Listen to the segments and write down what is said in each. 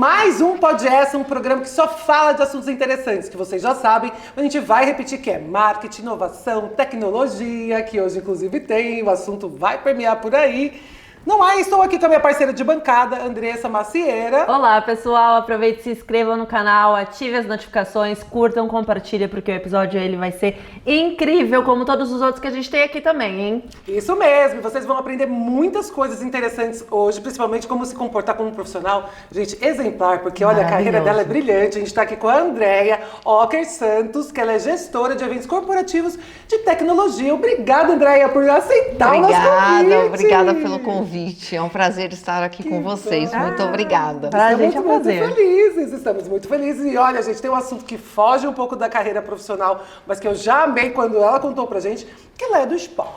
mais um Pod Essa, um programa que só fala de assuntos interessantes, que vocês já sabem. A gente vai repetir que é marketing, inovação, tecnologia, que hoje inclusive tem, o assunto vai permear por aí. Não é? Estou aqui com a minha parceira de bancada, Andressa Macieira. Olá, pessoal. Aproveite e se inscrevam no canal, ative as notificações, curtam, compartilhem, porque o episódio ele vai ser incrível, como todos os outros que a gente tem aqui também, hein? Isso mesmo. Vocês vão aprender muitas coisas interessantes hoje, principalmente como se comportar como um profissional. Gente, exemplar, porque olha, a carreira dela é brilhante. A gente está aqui com a Andréia Ocker Santos, que ela é gestora de eventos corporativos de tecnologia. Obrigada, Andréia, por aceitar o nosso convite. Obrigada pelo convite. É um prazer estar aqui com vocês. Muito obrigada. Pra gente é um prazer. Estamos muito felizes. E olha, gente, tem um assunto que foge um pouco da carreira profissional, mas que eu já amei quando ela contou pra gente, que ela é do esporte.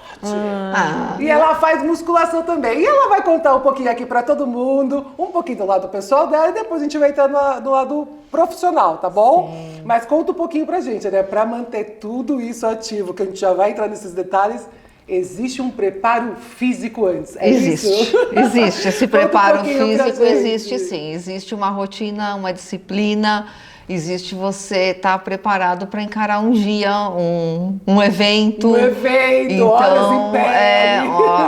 E ela faz musculação também. E ela vai contar um pouquinho aqui pra todo mundo, um pouquinho do lado pessoal dela, e depois a gente vai entrar no lado profissional, tá bom? Sim. Mas conta um pouquinho pra gente, né? Pra manter tudo isso ativo, que a gente já vai entrar nesses detalhes. Existe um preparo físico antes? Existe. Esse preparo físico existe sim. Existe uma rotina, uma disciplina. Existe você estar preparado para encarar um dia, um evento. Então, horas em pé.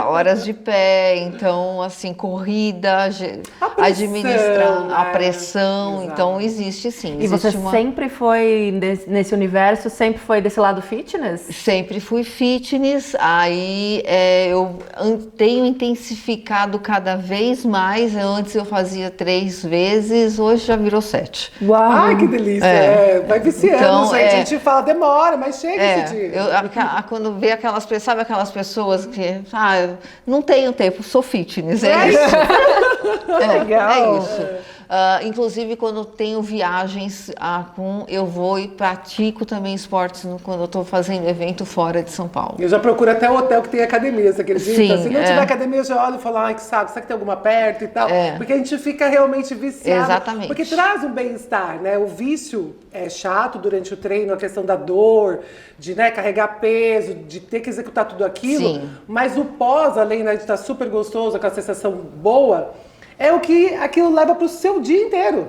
Horas de pé. Então, assim, corrida, administrar a pressão. Exato. Então, existe sim. E você sempre foi nesse universo, sempre foi desse lado fitness? Sempre fui fitness. Aí eu tenho intensificado cada vez mais. Antes eu fazia 3 vezes, hoje já virou 7. Uau! Ai, que delícia! Vai viciando, então, gente. A gente fala, demora, mas chega esse dia. Quando vê aquelas pessoas, sabe aquelas pessoas que, não tenho tempo, sou fitness. É isso. Legal. É isso. Inclusive, quando tenho viagens, eu vou e pratico também esportes quando eu estou fazendo evento fora de São Paulo. Eu já procuro até o hotel que tem academia, você acredita? Sim, se não tiver academia, eu já olho e falo, ai, que saco, será que tem alguma perto e tal? Porque a gente fica realmente viciado. Exatamente. Porque traz um bem-estar, né? O vício é chato durante o treino, a questão da dor, de carregar peso, de ter que executar tudo aquilo. Sim. Mas o pós, além de estar super gostoso, aquela sensação boa, é o que aquilo leva para o seu dia inteiro.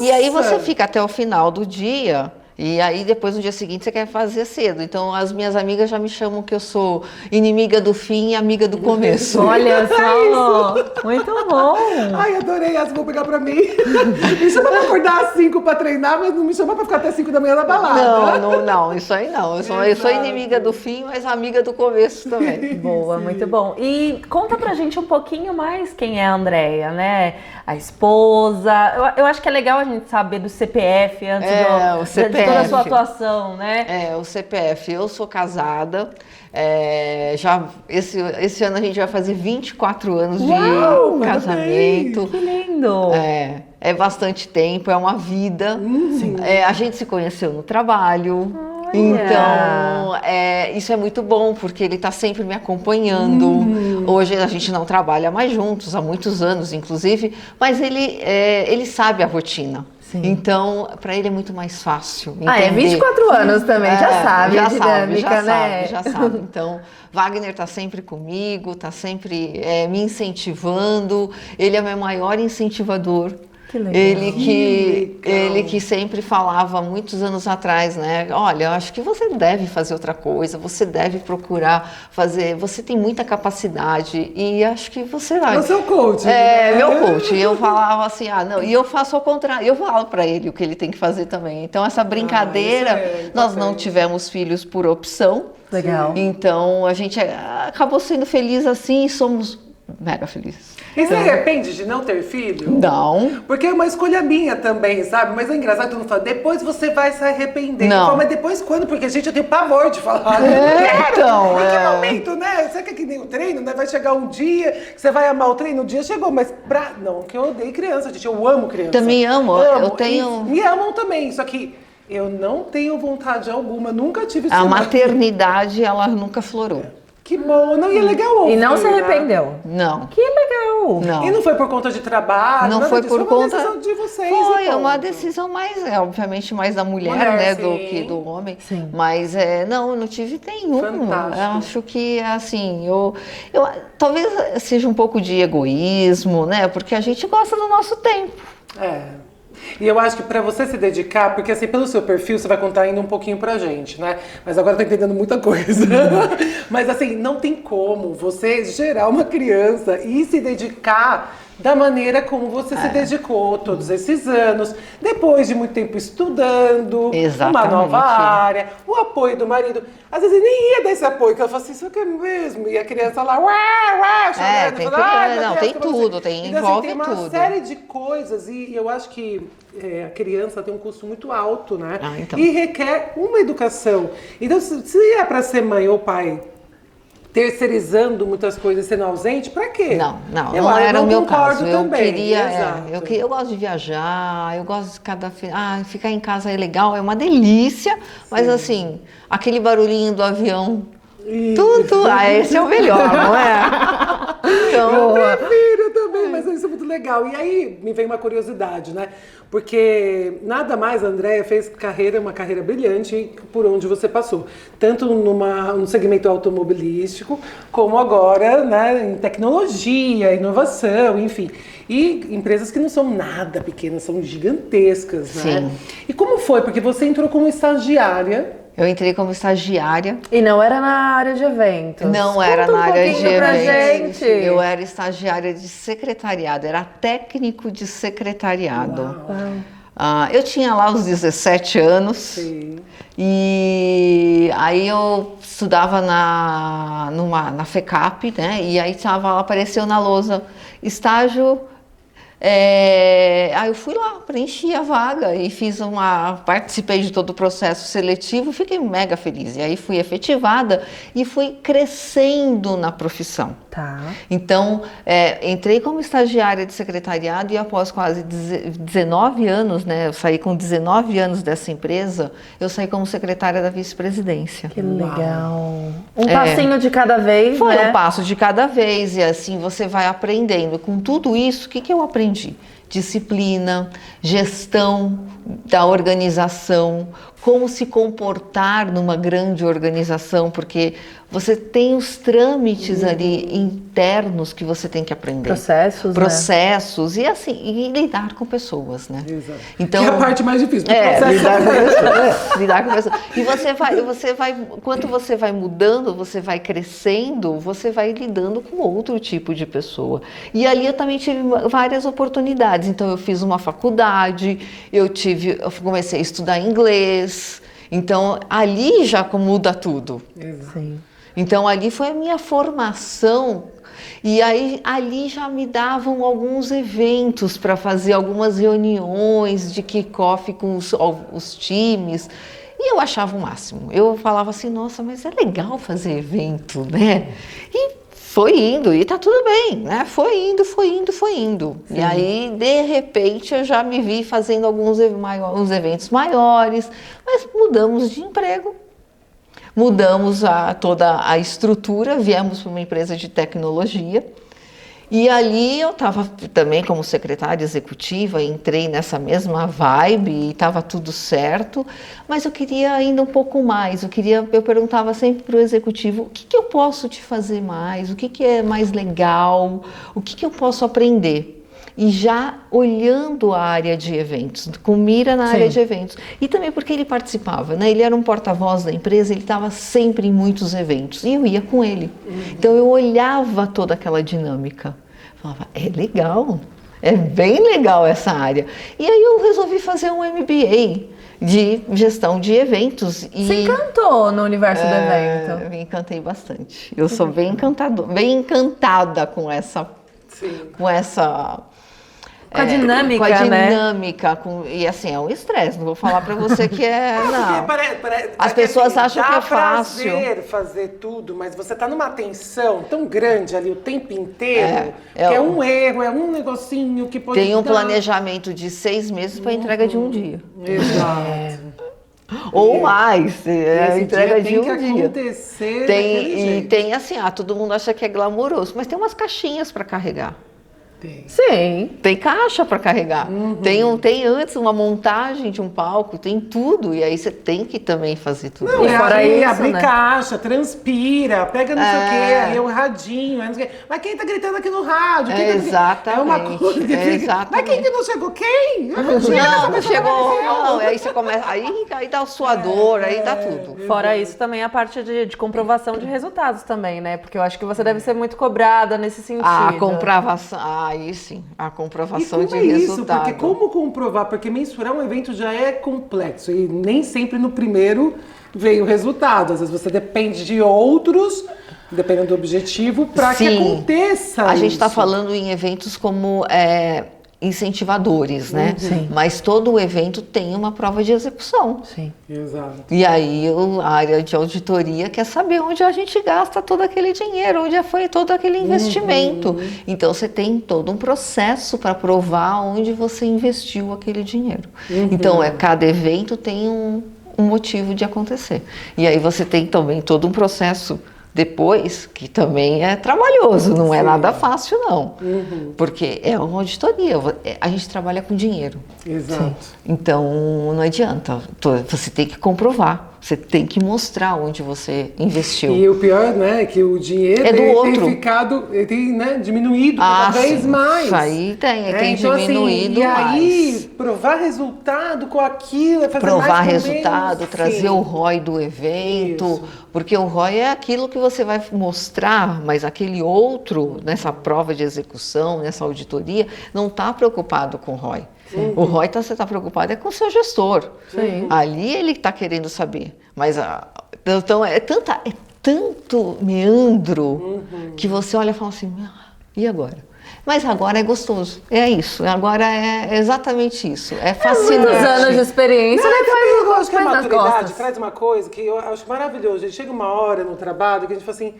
E aí você fica até o final do dia. E aí, depois, no dia seguinte, você quer fazer cedo. Então, as minhas amigas já me chamam que eu sou inimiga do fim e amiga do começo. Olha só! Muito bom! Ai, adorei essa, vou pegar pra mim. Me chama pra acordar às 5 pra treinar, mas não me chama pra ficar até 5 da manhã na balada. Não, isso aí não. Eu sou inimiga do fim, mas amiga do começo também. Boa, muito bom. E conta pra gente um pouquinho mais quem é a Andréia, né? A esposa. Eu acho que é legal a gente saber do CPF antes o CPF. De toda a sua atuação, né? O CPF. Eu sou casada. Esse ano a gente vai fazer 24 anos de casamento. Que lindo! É bastante tempo, é uma vida. A gente se conheceu no trabalho. Então, isso é muito bom, porque ele está sempre me acompanhando. Hoje a gente não trabalha mais juntos, há muitos anos, inclusive, mas ele sabe a rotina. Sim. Então, para ele é muito mais fácil entender. 24 anos também, já sabe a dinâmica, né? Já sabe. Então, Wagner está sempre comigo, está sempre me incentivando. Ele é meu maior incentivador. Que legal. Ele que sempre falava muitos anos atrás, né? Olha, eu acho que você deve fazer outra coisa, você deve procurar fazer, você tem muita capacidade e acho que você vai. Eu sou coach. Meu coach. E eu falava assim, não, e eu faço ao contrário, eu falo para ele o que ele tem que fazer também. Então, essa brincadeira, nós não tivemos filhos por opção. Legal. Então, a gente acabou sendo feliz assim e somos mega felizes. E você arrepende de não ter filho? Não. Porque é uma escolha minha também, sabe? Mas é engraçado, todo mundo fala, depois você vai se arrepender. Não. Eu falo, mas depois quando? Porque, gente, eu tenho pavor de falar. Então, em que momento, né? Você quer que nem o treino, né? Vai chegar um dia que você vai amar o treino, o dia chegou, mas não, que eu odeio criança, gente, eu amo criança. Também amo. Eu tenho... Me amam também, só que eu não tenho vontade alguma, nunca tive isso. A maternidade, ela nunca florou. Que bom, não, e é legal ouvir. E não se arrependeu? Não. Que legal. desistiu? Não. E não foi por conta de trabalho? Não nada foi disso, por foi uma conta. decisão de vocês. Foi e uma ponto. decisão mais, obviamente, mais da mulher, Mulher, né, sim. do que do homem. Sim. Mas não, eu não tive nenhum. Fantástico. Eu acho que assim, eu talvez seja um pouco de egoísmo, né? Porque a gente gosta do nosso tempo. É. E eu acho que pra você se dedicar, porque assim, pelo seu perfil, você vai contar ainda um pouquinho pra gente, né? Mas agora eu tô entendendo muita coisa. Mas assim, não tem como você gerar uma criança e se dedicar da maneira como você se dedicou todos esses anos, depois de muito tempo estudando, Exatamente. uma nova área, o apoio do marido. Às vezes ele nem ia dar esse apoio, que ela fala assim, isso aqui é mesmo. E a criança lá, chorando, tem falando, "Ai, meu não, Deus, tem que eu vou tudo, fazer?" tem, Então, envolve assim, tem uma tudo. série de coisas e eu acho que a criança tem um custo muito alto, né? Então. E requer uma educação. Então, se é para ser mãe ou pai terceirizando muitas coisas, sendo ausente, pra quê? Não era o meu caso. Eu também, queria, exato. eu gosto de viajar, eu gosto de ficar em casa é legal, é uma delícia, mas assim, aquele barulhinho do avião, tudo, esse é o melhor, não é? Então, Eu prefiro também, mas isso é muito legal. E aí me vem uma curiosidade, né? Porque nada mais a Andréia fez uma carreira brilhante por onde você passou. Tanto no segmento automobilístico, como agora, né, em tecnologia, inovação, enfim. E empresas que não são nada pequenas, são gigantescas, né? Sim. E como foi? Porque você entrou como estagiária. eu entrei como estagiária. E não era na área de eventos. Não era Conta na um área de pouquinho pra eventos. gente. Eu era estagiária de secretariado, era técnico de secretariado. Eu tinha lá os 17 anos. Sim. E aí eu estudava na FECAP, né? E aí apareceu na lousa estágio. Aí eu fui lá, preenchi a vaga e participei de todo o processo seletivo, fiquei mega feliz. E aí fui efetivada e fui crescendo na profissão. Tá. Então, entrei como estagiária de secretariado e após quase 19 anos, né, eu saí com 19 anos dessa empresa, eu saí como secretária da vice-presidência. Que legal. Um passinho de cada vez, Foi né? um passo de cada vez e assim você vai aprendendo. Com tudo isso, o que eu aprendi? Disciplina, gestão da organização, como se comportar numa grande organização, porque você tem os trâmites ali internos que você tem que aprender. Processos, né? E assim, e lidar com pessoas, né? Exato. Então, que é a parte mais difícil do processo. lidar com pessoas. E você vai, enquanto você vai mudando, você vai crescendo, você vai lidando com outro tipo de pessoa. E ali eu também tive várias oportunidades. Então eu fiz uma faculdade, eu comecei a estudar inglês. Então ali já muda tudo. Sim. Então ali foi a minha formação e aí ali já me davam alguns eventos para fazer algumas reuniões de kickoff com os times e eu achava o máximo. Eu falava assim, nossa, mas é legal fazer evento, né? E foi indo e tá tudo bem, né? Foi indo. Sim. E aí, de repente, eu já me vi fazendo uns eventos maiores, mas mudamos de emprego. Mudamos toda a estrutura, viemos para uma empresa de tecnologia e ali eu estava também como secretária executiva, entrei nessa mesma vibe e estava tudo certo, mas eu queria ainda um pouco mais, eu perguntava sempre para o executivo, o que eu posso te fazer mais, o que é mais legal, o que eu posso aprender? E já olhando a área de eventos, com mira na área de eventos. E também porque ele participava, né? Ele era um porta-voz da empresa, ele estava sempre em muitos eventos. E eu ia com ele. Então eu olhava toda aquela dinâmica. Falava, é legal, é bem legal essa área. E aí eu resolvi fazer um MBA de gestão de eventos. Se encantou no universo do evento? Me encantei bastante. Eu sou bem encantada com essa... Sim. Com essa... Com a dinâmica, com a né? dinâmica, e assim, é um estresse, não vou falar pra você que não. Porque As pessoas acham que é fácil. Dá prazer fazer tudo, mas você tá numa tensão tão grande ali o tempo inteiro, que é um erro, é um negocinho que pode Tem um dar... planejamento de 6 meses para entrega de um dia. Exato. Ou mais, entrega de um dia. Tem que acontecer daquele jeito. Tem assim, todo mundo acha que é glamouroso, mas tem umas caixinhas para carregar. Tem. Sim. Tem caixa para carregar. Tem antes uma montagem de um palco, tem tudo. E aí você tem que também fazer tudo. Não, E fora isso, abrir né? caixa, transpira, pega não sei o quê, aí é o radinho, aí não sei o quê. Mas quem tá gritando aqui no rádio? Quem tá gritando? Exatamente. É uma coisa que fica... Exatamente. Mas quem que não chegou? Quem? Não chegou. Não, aí você começa. Aí dá o suador, aí dá tudo. Fora isso, também a parte de comprovação de resultados também, né? Porque eu acho que você deve ser muito cobrada nesse sentido. A comprovação. Aí sim, a comprovação E de como é isso? resultado. Porque como comprovar? Porque mensurar um evento já é complexo e nem sempre no primeiro vem o resultado. Às vezes você depende de outros, dependendo do objetivo, para que Sim. aconteça A gente está isso. falando em eventos como incentivadores, né? Sim. Mas todo o evento tem uma prova de execução. Sim. Exato. E aí a área de auditoria quer saber onde a gente gasta todo aquele dinheiro, onde foi todo aquele investimento. Então você tem todo um processo para provar onde você investiu aquele dinheiro. Então cada evento tem um motivo de acontecer. E aí você tem também todo um processo depois, que também é trabalhoso, não é nada fácil não. Porque é uma auditoria, a gente trabalha com dinheiro. Exato. Então não adianta, você tem que comprovar, você tem que mostrar onde você investiu. E o pior, né, é que o dinheiro É do outro. tem ficado, ele tem, né, diminuído cada vez sim. mais. Isso aí tem então, diminuído assim, e aí, mais. provar resultado com aquilo, é fazer Provar mais com resultado, menos. trazer Sim. o ROI do evento, Isso. porque o ROI é aquilo que você vai mostrar, mas aquele outro, nessa prova de execução, nessa auditoria, não está preocupado com o ROI. O ROI você está preocupado com o seu gestor. Sim. Ali ele está querendo saber. Mas então é tanto meandro que você olha e fala assim, e agora? Mas agora é gostoso, é isso, agora é exatamente isso, é fascinante. Muitos anos de experiência, Não, né? eu acho que a Faz nas maturidade costas. traz uma coisa que eu acho maravilhoso. A gente chega uma hora no trabalho que a gente fala assim,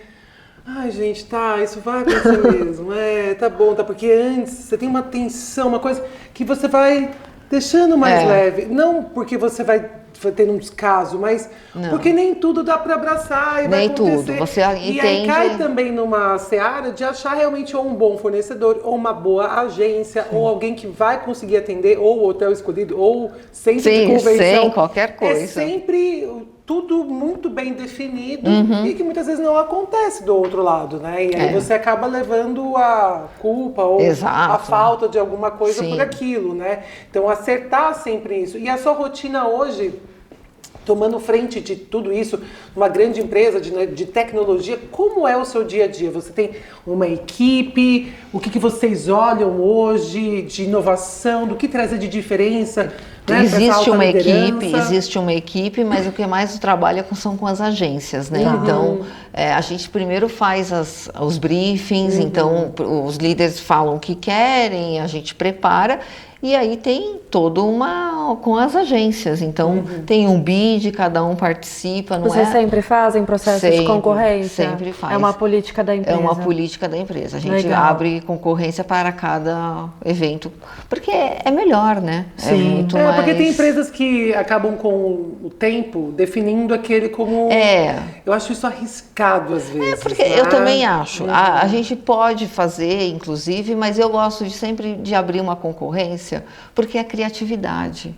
ai gente, tá, isso vai acontecer mesmo, tá bom, tá, porque antes você tem uma tensão, uma coisa que você vai deixando mais leve. Não porque você vai ter um descaso, mas porque nem tudo dá para abraçar e vai Nem acontecer. tudo, você E aí entende. cai também numa seara de achar realmente ou um bom fornecedor, ou uma boa agência, ou alguém que vai conseguir atender, ou o hotel escolhido, ou centro de convenção. Sem qualquer coisa. É sempre tudo muito bem definido e que muitas vezes não acontece do outro lado, né? E aí você acaba levando a culpa ou Exato. a falta de alguma coisa Sim. por aquilo, né? Então acertar sempre isso. E a sua rotina hoje, tomando frente de tudo isso, uma grande empresa de tecnologia, como é o seu dia a dia? Você tem uma equipe? O que vocês olham hoje de inovação? Do que trazer de diferença? Né, Existe uma equipe, mas o que mais trabalha são com as agências, né? Então, a gente primeiro faz os briefings, então os líderes falam o que querem, a gente prepara. E aí tem todo com as agências, então tem um bid, cada um participa, não Vocês sempre fazem processo de concorrência? Sempre faz. É uma política da empresa? É uma política da empresa, a gente Legal. abre concorrência para cada evento, porque é melhor, né? Sim. É muito mais... Porque tem empresas que acabam com o tempo definindo aquele como... Eu acho isso arriscado às vezes. Porque eu também acho. A gente pode fazer, inclusive, mas eu gosto sempre de abrir uma concorrência, porque é criatividade.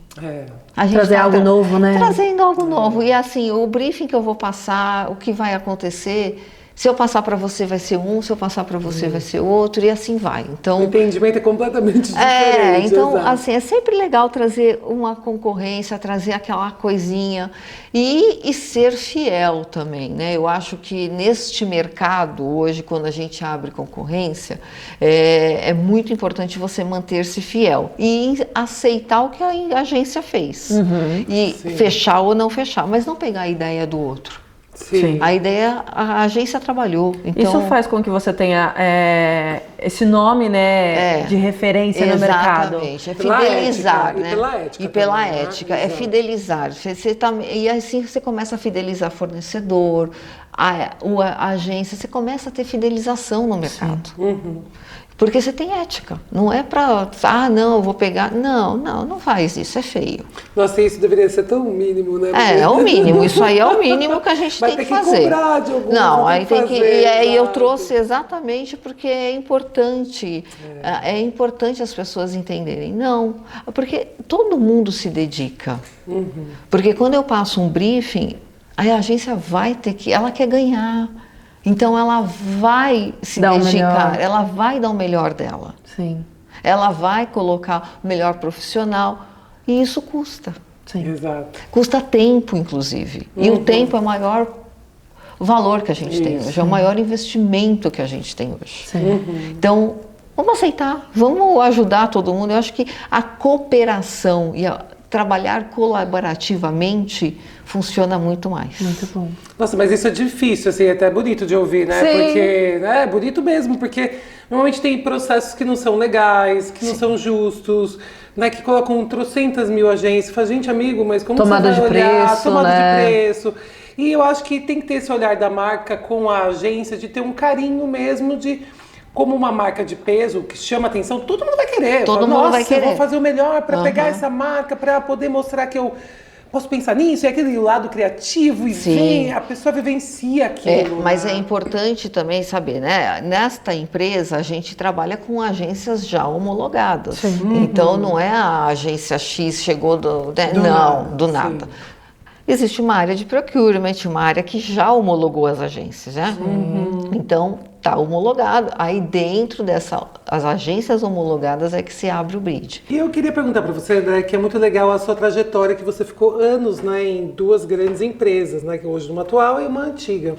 A gente Trazer algo novo, né? Trazendo algo novo. E assim, o briefing que eu vou passar, o que vai acontecer... Se eu passar para você vai ser um, se eu passar para você vai ser outro, e assim vai. Então, o entendimento é completamente diferente. Então, exato. assim, é sempre legal trazer uma concorrência, trazer aquela coisinha e ser fiel também, né? Eu acho que neste mercado, hoje, quando a gente abre concorrência, é muito importante você manter-se fiel e aceitar o que a agência fez. E fechar ou não fechar, mas não pegar a ideia do outro. Sim. A ideia, a agência trabalhou. Então, isso faz com que você tenha esse nome, né, de referência no mercado. Exatamente, é Pela fidelizar, ética, né? e pela ética E pela também, né? ética, é Exato. fidelizar. E assim você começa a fidelizar fornecedor, a agência, você começa a ter fidelização no mercado. Porque você tem ética. Não é para, não, eu vou pegar. Não faz isso, é feio. Nossa, isso deveria ser tão mínimo, né? É o mínimo. Isso aí é o mínimo que a gente tem que fazer. Cobrar de algum, não, aí tem que. E aí eu exato. trouxe exatamente porque é importante. É importante as pessoas entenderem. Não, porque todo mundo se dedica. Porque quando eu passo um briefing, a agência vai ter que. Ela quer ganhar. Então ela vai se dedicar, ela vai dar o melhor dela. Sim. Ela vai colocar o melhor profissional e isso custa. Sim. Exato. Custa tempo, inclusive. E o tempo é o maior valor que a gente tem hoje, é o maior investimento que a gente tem hoje. Sim. Então, vamos aceitar, vamos ajudar todo mundo. Eu acho que a cooperação e trabalhar colaborativamente funciona muito mais. Muito bom. Nossa, mas isso é difícil, assim, é até bonito de ouvir, né? Sim. Porque, é bonito mesmo, porque normalmente tem processos que não são legais, que não são justos, né? Que colocam trocentas mil agências, fala, gente, amigo, mas como Tomada você vai de olhar? preço, Tomada né? de preço. E eu acho que tem que ter esse olhar da marca com a agência, de ter um carinho mesmo de... Como uma marca de peso que chama atenção, todo mundo vai querer. Todo mundo vai querer. Eu vou fazer o melhor para pegar essa marca, para poder mostrar que eu posso pensar nisso, e aquele lado criativo, e Sim. a pessoa vivencia aquilo. Mas né? é importante também saber, né? Nesta empresa a gente trabalha com agências já homologadas. Sim. Então não é a agência X chegou do nada. Sim. Existe uma área de procurement, uma área que já homologou as agências, né? Então está homologado. Aí dentro as agências homologadas é que se abre o bid. E eu queria perguntar para você, André, que é muito legal a sua trajetória, que você ficou anos, né, em duas grandes empresas, né, que hoje uma atual e uma antiga.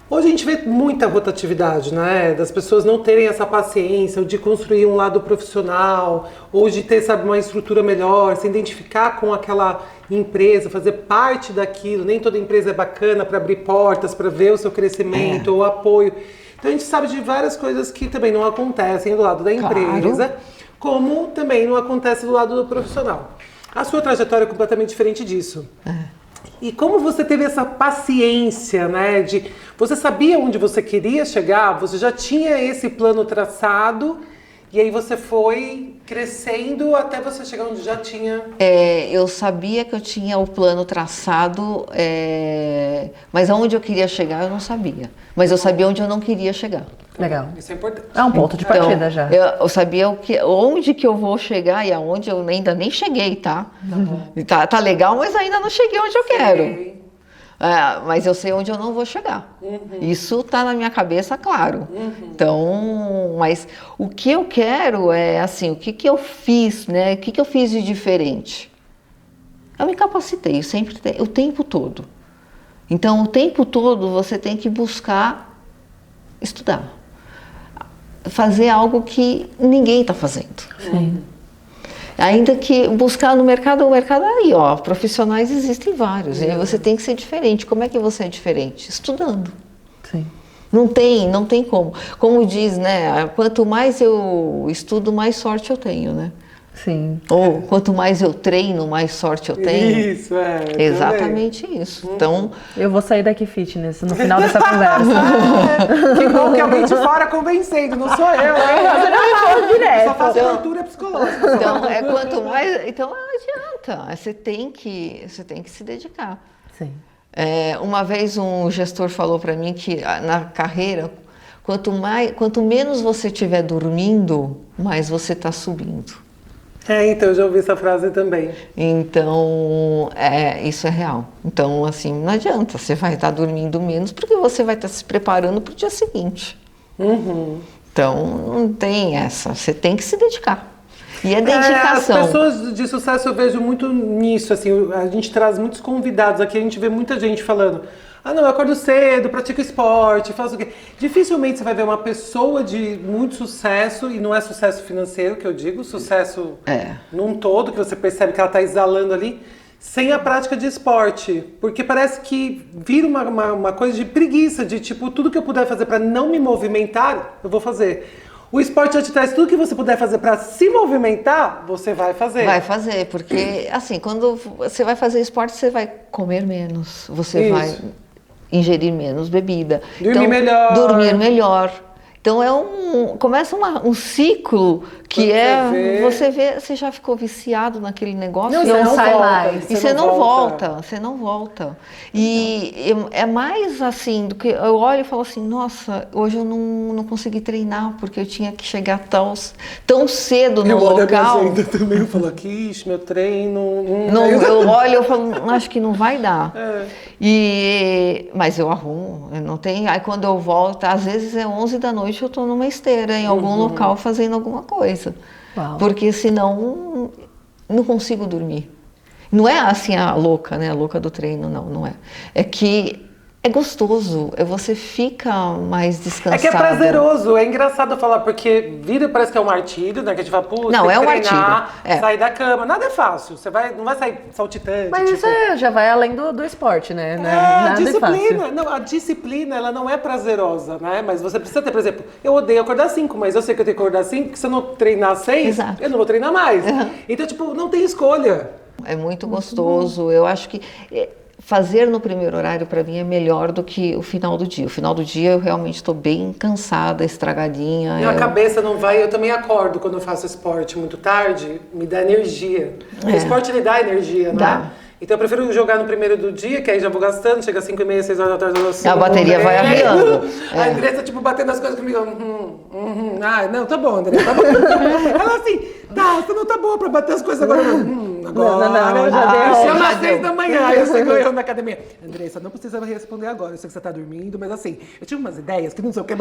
Hoje a gente vê muita rotatividade, né? Das pessoas não terem essa paciência de construir um lado profissional, ou de ter, sabe, uma estrutura melhor, se identificar com aquela empresa, fazer parte daquilo. Nem toda empresa é bacana para abrir portas, para ver o seu crescimento ou apoio. Então a gente sabe de várias coisas que também não acontecem do lado da empresa, como também não acontece do lado do profissional. A sua trajetória é completamente diferente disso. E como você teve essa paciência, né? Você sabia onde você queria chegar? Você já tinha esse plano traçado e aí você foi crescendo até você chegar onde já tinha... Eu sabia que eu tinha o plano traçado, mas aonde eu queria chegar eu não sabia. Mas eu sabia onde eu não queria chegar. Legal. Isso é importante. É um ponto de partida Então, já. Eu sabia onde que eu vou chegar e aonde eu ainda nem cheguei, tá? Tá legal, mas ainda não cheguei onde eu quero. Mas eu sei onde eu não vou chegar. Isso tá na minha cabeça, claro. Então, mas o que eu quero é assim, o que eu fiz, né? O que eu fiz de diferente? Eu me capacitei, sempre o tempo todo. Então, o tempo todo você tem que buscar estudar. Fazer algo que ninguém está fazendo. Sim. Ainda que buscar no mercado, o mercado aí, ó, profissionais existem vários. E aí você tem que ser diferente. Como é que você é diferente? Estudando. Sim. Não tem como. Como diz, né? Quanto mais eu estudo, mais sorte eu tenho, né? Sim. Ou quanto mais eu treino, mais sorte eu tenho. Isso, Exatamente isso. Então, Eu vou sair daqui fitness no final dessa conversa. Que bom que alguém de fora convencendo, não sou eu, hein? Falo direto. Só faço tortura psicológica. então quanto mais. Então não adianta. Você tem que se dedicar. Sim. Uma vez um gestor falou para mim que na carreira, quanto menos você estiver dormindo, mais você está subindo. Então eu já ouvi essa frase também. Então, isso é real. Então, assim, não adianta. Você vai estar dormindo menos porque você vai estar se preparando para o dia seguinte. Então, não tem essa. Você tem que se dedicar. E é dedicação. As pessoas de sucesso eu vejo muito nisso, assim, a gente traz muitos convidados aqui, a gente vê muita gente falando, não, eu acordo cedo, pratico esporte, faço o quê? Dificilmente você vai ver uma pessoa de muito sucesso, e não é sucesso financeiro que eu digo, sucesso num todo, que você percebe que ela está exalando ali, sem a prática de esporte, porque parece que vira uma coisa de preguiça, de tipo, tudo que eu puder fazer para não me movimentar, eu vou fazer. O esporte já te traz tudo que você puder fazer para se movimentar, você vai fazer. Vai fazer, porque assim, quando você vai fazer esporte, você vai comer menos, você vai ingerir menos bebida. Dormir melhor. Dormir melhor. Então começa um ciclo que você vê, você já ficou viciado naquele negócio. Não sai mais. E você não volta. E é mais assim, do que eu olho e falo assim, nossa, hoje eu não consegui treinar, porque eu tinha que chegar tão cedo no local. Eu olho a minha agenda também, eu falo, ixi, meu treino... Eu olho e falo, acho que não vai dar. Mas eu arrumo, não tem. Aí quando eu volto, às vezes é 11 da noite, eu tô numa esteira, em algum local, fazendo alguma coisa. Uau. Porque senão não consigo dormir. Não é assim a louca, né? A louca do treino, não é. É que é gostoso, você fica mais descansado. É que é prazeroso, é engraçado falar, porque vida parece que é um martírio, né? Que a gente fala, putz, não, tem é que um treinar, martírio. sair da cama. Nada é fácil, você não vai sair saltitante. Mas tipo... isso já vai além do esporte, né? a disciplina. É fácil. Não, a disciplina, ela não é prazerosa, né? Mas você precisa ter, por exemplo, eu odeio acordar às 5, mas eu sei que eu tenho que acordar às 5, porque se eu não treinar às 6, eu não vou treinar mais. Então, tipo, não tem escolha. É muito gostoso. Eu acho que fazer no primeiro horário para mim é melhor do que o final do dia. O final do dia eu realmente estou bem cansada, estragadinha. Minha cabeça não vai, eu também acordo quando eu faço esporte muito tarde, me dá energia. O esporte ele dá energia, né? Então eu prefiro jogar no primeiro do dia, que aí já vou gastando, chega às 5h30, 6 horas da tarde, eu assim, a bateria vai arriando. A Andressa, tipo, batendo as coisas comigo. Não, tá bom, Andressa, tá bom. Ela assim, você não tá boa pra bater as coisas agora. Agora. Já deu. Chama às 6 da manhã, eu chego eu na academia. Andressa, não precisa responder agora, eu sei que você tá dormindo, mas assim, eu tive umas ideias que não sei o que.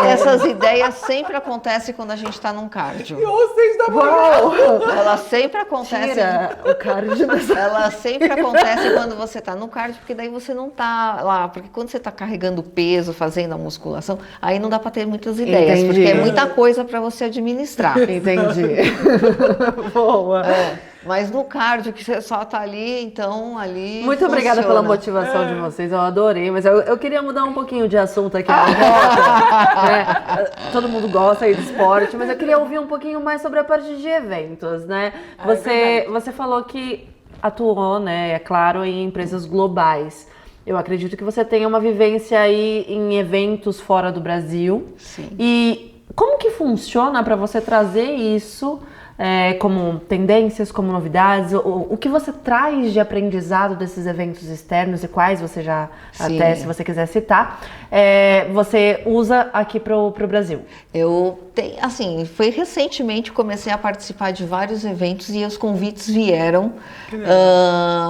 Essas ideias sempre acontecem quando a gente tá num cardio. E às 6 da manhã. Ela sempre acontece. Tira o cardio dessa... Ela sempre acontece quando você tá no cardio, porque daí você não tá lá. Porque quando você tá carregando peso, fazendo a musculação, aí não dá pra ter muitas ideias. Entendi. Porque é muita coisa pra você administrar. Entendi. Boa. Mas no cardio, que você só tá ali, então ali. Muito obrigada pela motivação de vocês, eu adorei. Mas eu queria mudar um pouquinho de assunto aqui na volta. Né? Todo mundo gosta aí de esporte, mas eu queria ouvir um pouquinho mais sobre a parte de eventos, né? Você falou que atuou, né, é claro, em empresas globais. Eu acredito que você tenha uma vivência aí em eventos fora do Brasil. Sim. E como que funciona para você trazer isso como tendências, como novidades? O que você traz de aprendizado desses eventos externos e quais você já, até se você quiser citar, você usa aqui pro Brasil? Eu tenho, assim, foi recentemente comecei a participar de vários eventos e os convites vieram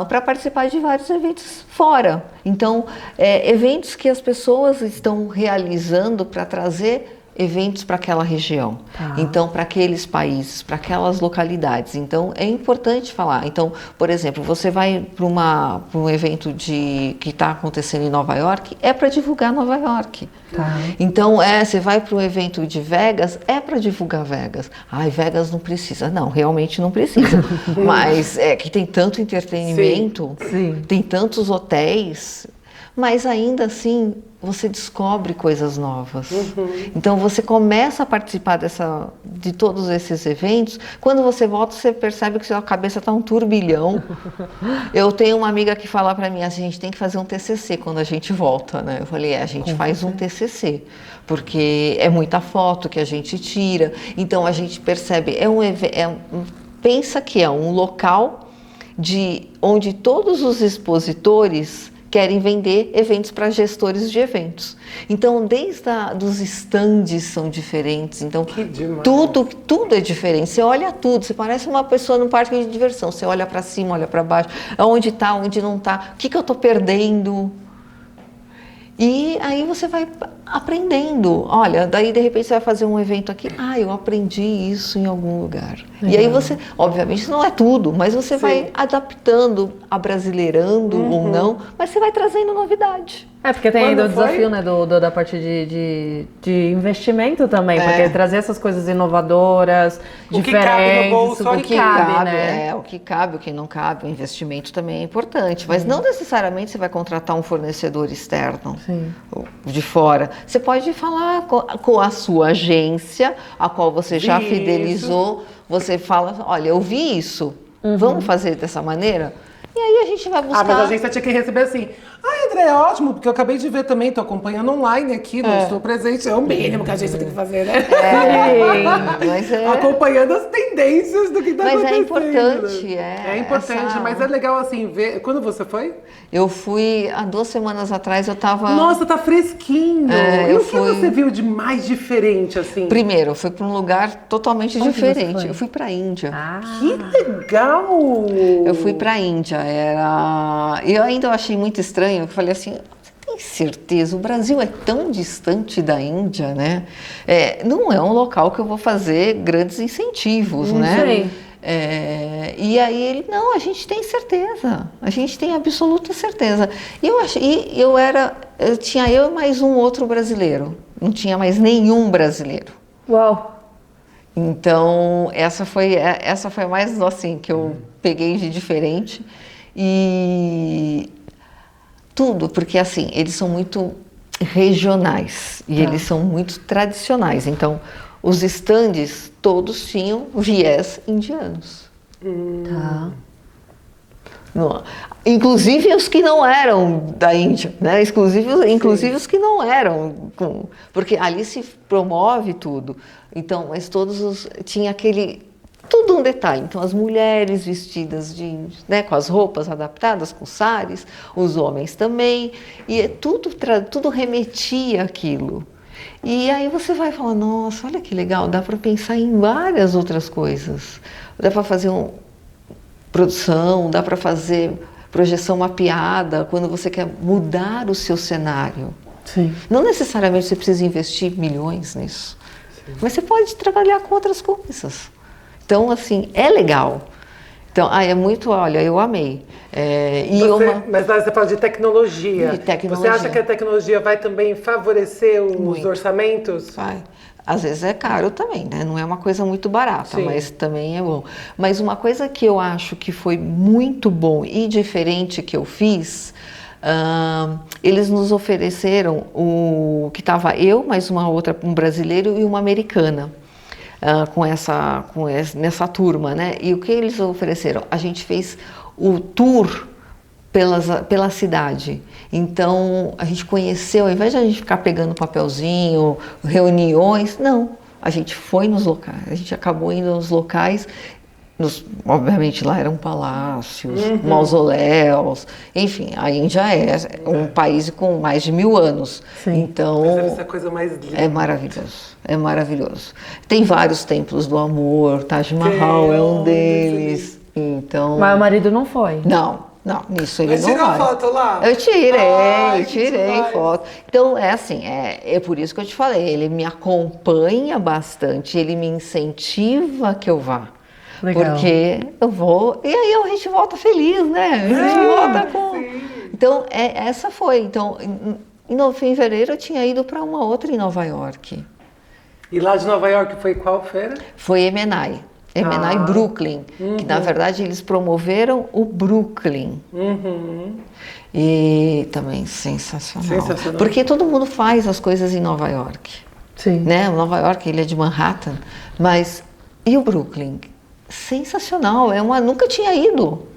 para participar de vários eventos fora. Então, eventos que as pessoas estão realizando para trazer eventos para aquela região, então para aqueles países, para aquelas localidades. Então é importante falar. Então, por exemplo, você vai para um evento que está acontecendo em Nova York, é para divulgar Nova York. Então você vai para um evento de Vegas, é para divulgar Vegas. Vegas não precisa. Não, realmente não precisa. Mas que tem tanto entretenimento, tem tantos hotéis, mas ainda assim você descobre coisas novas. Então você começa a participar de todos esses eventos. Quando você volta, você percebe que sua cabeça está um turbilhão. Eu tenho uma amiga que fala para mim assim, a gente tem que fazer um TCC quando a gente volta, né? Eu falei, a gente faz um TCC, porque é muita foto que a gente tira. Então a gente percebe, pensa que é um local onde todos os expositores querem vender eventos para gestores de eventos. Então, desde dos estandes são diferentes. Então, tudo é diferente. Você olha tudo, você parece uma pessoa num parque de diversão. Você olha para cima, olha para baixo, onde está, onde não está, o que eu estou perdendo. E aí você vai aprendendo. Olha, daí de repente você vai fazer um evento aqui. Eu aprendi isso em algum lugar. E aí você, obviamente não é tudo, mas você vai adaptando, abrasileirando ou não, mas você vai trazendo novidade. Porque tem ainda o desafio, né, da parte de investimento também, porque trazer essas coisas inovadoras, diferentes, que cabe no bolso, o que cabe, né? O que cabe, o que não cabe, o investimento também é importante, mas não necessariamente você vai contratar um fornecedor externo de fora. Você pode falar com a sua agência, a qual você já fidelizou, você fala, olha, eu vi isso, vamos fazer dessa maneira? E aí a gente vai buscar... mas a agência tinha que receber assim, super, é ótimo, porque eu acabei de ver também, tô acompanhando online aqui, não estou presente, é o mínimo que a gente tem que fazer, né? Mas acompanhando as tendências do que tá acontecendo. Mas é importante, É importante, mas é legal assim ver. Quando você foi? Eu fui há 2 semanas atrás, eu tava. Nossa, tá fresquinho. E o que você viu de mais diferente, assim? Primeiro, eu fui para um lugar totalmente diferente. Eu fui para a Índia. Que legal! Eu fui para a Índia. Eu ainda achei muito estranho. Eu falei assim, você tem certeza? O Brasil é tão distante da Índia, né? Não é um local que eu vou fazer grandes incentivos, né? Sim. E aí ele, não, a gente tem certeza, a gente tem absoluta certeza. E tinha eu e mais um outro brasileiro, não tinha mais nenhum brasileiro. Uau! Então, essa foi mais assim, que eu peguei de diferente. E tudo, porque assim, eles são muito regionais e eles são muito tradicionais. Então, os estandes todos tinham viés indianos. Tá. Inclusive os que não eram da Índia, né? Inclusive os que não eram, porque ali se promove tudo. Então, mas tinha tudo um detalhe. Então, as mulheres vestidas né, com as roupas adaptadas, com saris, os homens também, e tudo remetia àquilo. E aí você vai falar, nossa, olha que legal, dá para pensar em várias outras coisas. Dá para fazer produção, dá para fazer projeção mapeada, quando você quer mudar o seu cenário. Sim. Não necessariamente você precisa investir milhões nisso, mas você pode trabalhar com outras coisas. Então, assim, é legal. Então, olha, eu amei. Mas você fala de tecnologia. Você acha que a tecnologia vai também favorecer os orçamentos? Vai. Às vezes é caro também, né? Não é uma coisa muito barata, mas também é bom. Mas uma coisa que eu acho que foi muito bom e diferente que eu fiz, eles nos ofereceram que estava eu, mais um brasileiro e uma americana. Nessa turma, né? E o que eles ofereceram? A gente fez o tour pela cidade. Então, a gente conheceu, ao invés de a gente ficar pegando papelzinho, reuniões, não. A gente foi nos locais, a gente acabou indo nos locais, obviamente lá eram palácios, mausoléus, enfim, a Índia é um país com mais de 1000 anos. Sim. Então, mas deve ser a coisa mais linda. É maravilhoso. Tem vários templos do amor, Taj Mahal é um deles. Então, mas o marido não foi? Não, nisso ele não vai. Você tirou foto lá? Eu tirei foto. Então, é por isso que eu te falei, ele me acompanha bastante, ele me incentiva que eu vá. Legal. Porque eu vou, e aí a gente volta feliz, né? A gente volta com... Sim. Então, essa foi. Então, em fevereiro eu tinha ido para uma outra em Nova York. E lá de Nova York foi qual feira? Foi Emenai Brooklyn, que na verdade eles promoveram o Brooklyn. E também sensacional. Porque todo mundo faz as coisas em Nova York. Sim. Né? Nova York, ele é de Manhattan, mas e o Brooklyn? Sensacional, nunca tinha ido.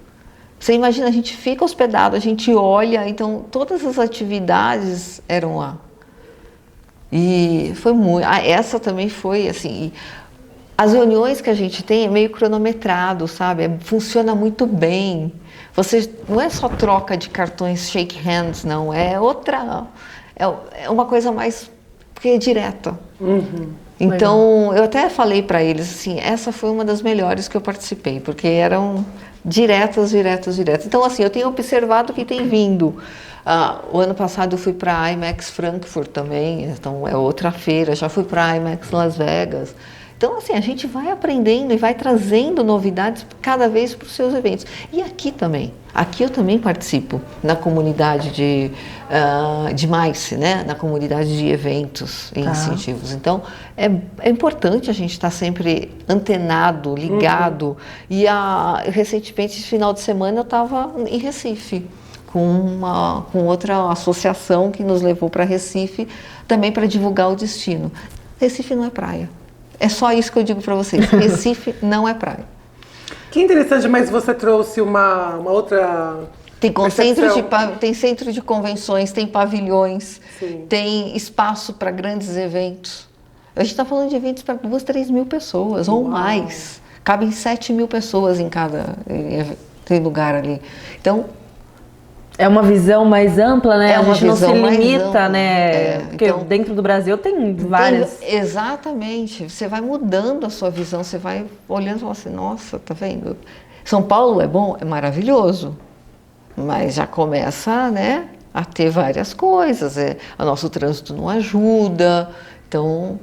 Você imagina, a gente fica hospedado, a gente olha, então todas as atividades eram lá. E foi muito. Essa também foi assim. As reuniões que a gente tem é meio cronometrado, sabe? Funciona muito bem. Você não é só troca de cartões shake hands, não. É outra. É uma coisa mais que é direta. Então, eu até falei para eles assim, essa foi uma das melhores que eu participei, porque eram diretas. Então, assim, eu tenho observado que tem vindo. O ano passado eu fui para a IMAX Frankfurt também, então é outra feira. Já fui para a IMAX Las Vegas. Então, assim, a gente vai aprendendo e vai trazendo novidades cada vez para os seus eventos. E aqui também. Aqui eu também participo na comunidade de MICE, né? Na comunidade de eventos e incentivos. Então, é importante a gente estar sempre antenado, ligado. E recentemente, esse final de semana, eu estava em Recife, com outra associação que nos levou para Recife, também para divulgar o destino. Recife não é praia. É só isso que eu digo para vocês. Recife não é praia. Que interessante, mas você trouxe uma outra Tem centro de convenções, tem pavilhões, Sim. tem espaço para grandes eventos. A gente está falando de eventos para 2, 3 mil pessoas ou mais. Cabem 7 mil pessoas em cada lugar ali. Então, é uma visão mais ampla, né? A gente não se limita, né? Porque então, dentro do Brasil tem várias... Exatamente. Você vai mudando a sua visão, você vai olhando e falando assim, nossa, tá vendo? São Paulo é bom? É maravilhoso. Mas já começa, né, a ter várias coisas. O nosso trânsito não ajuda, então...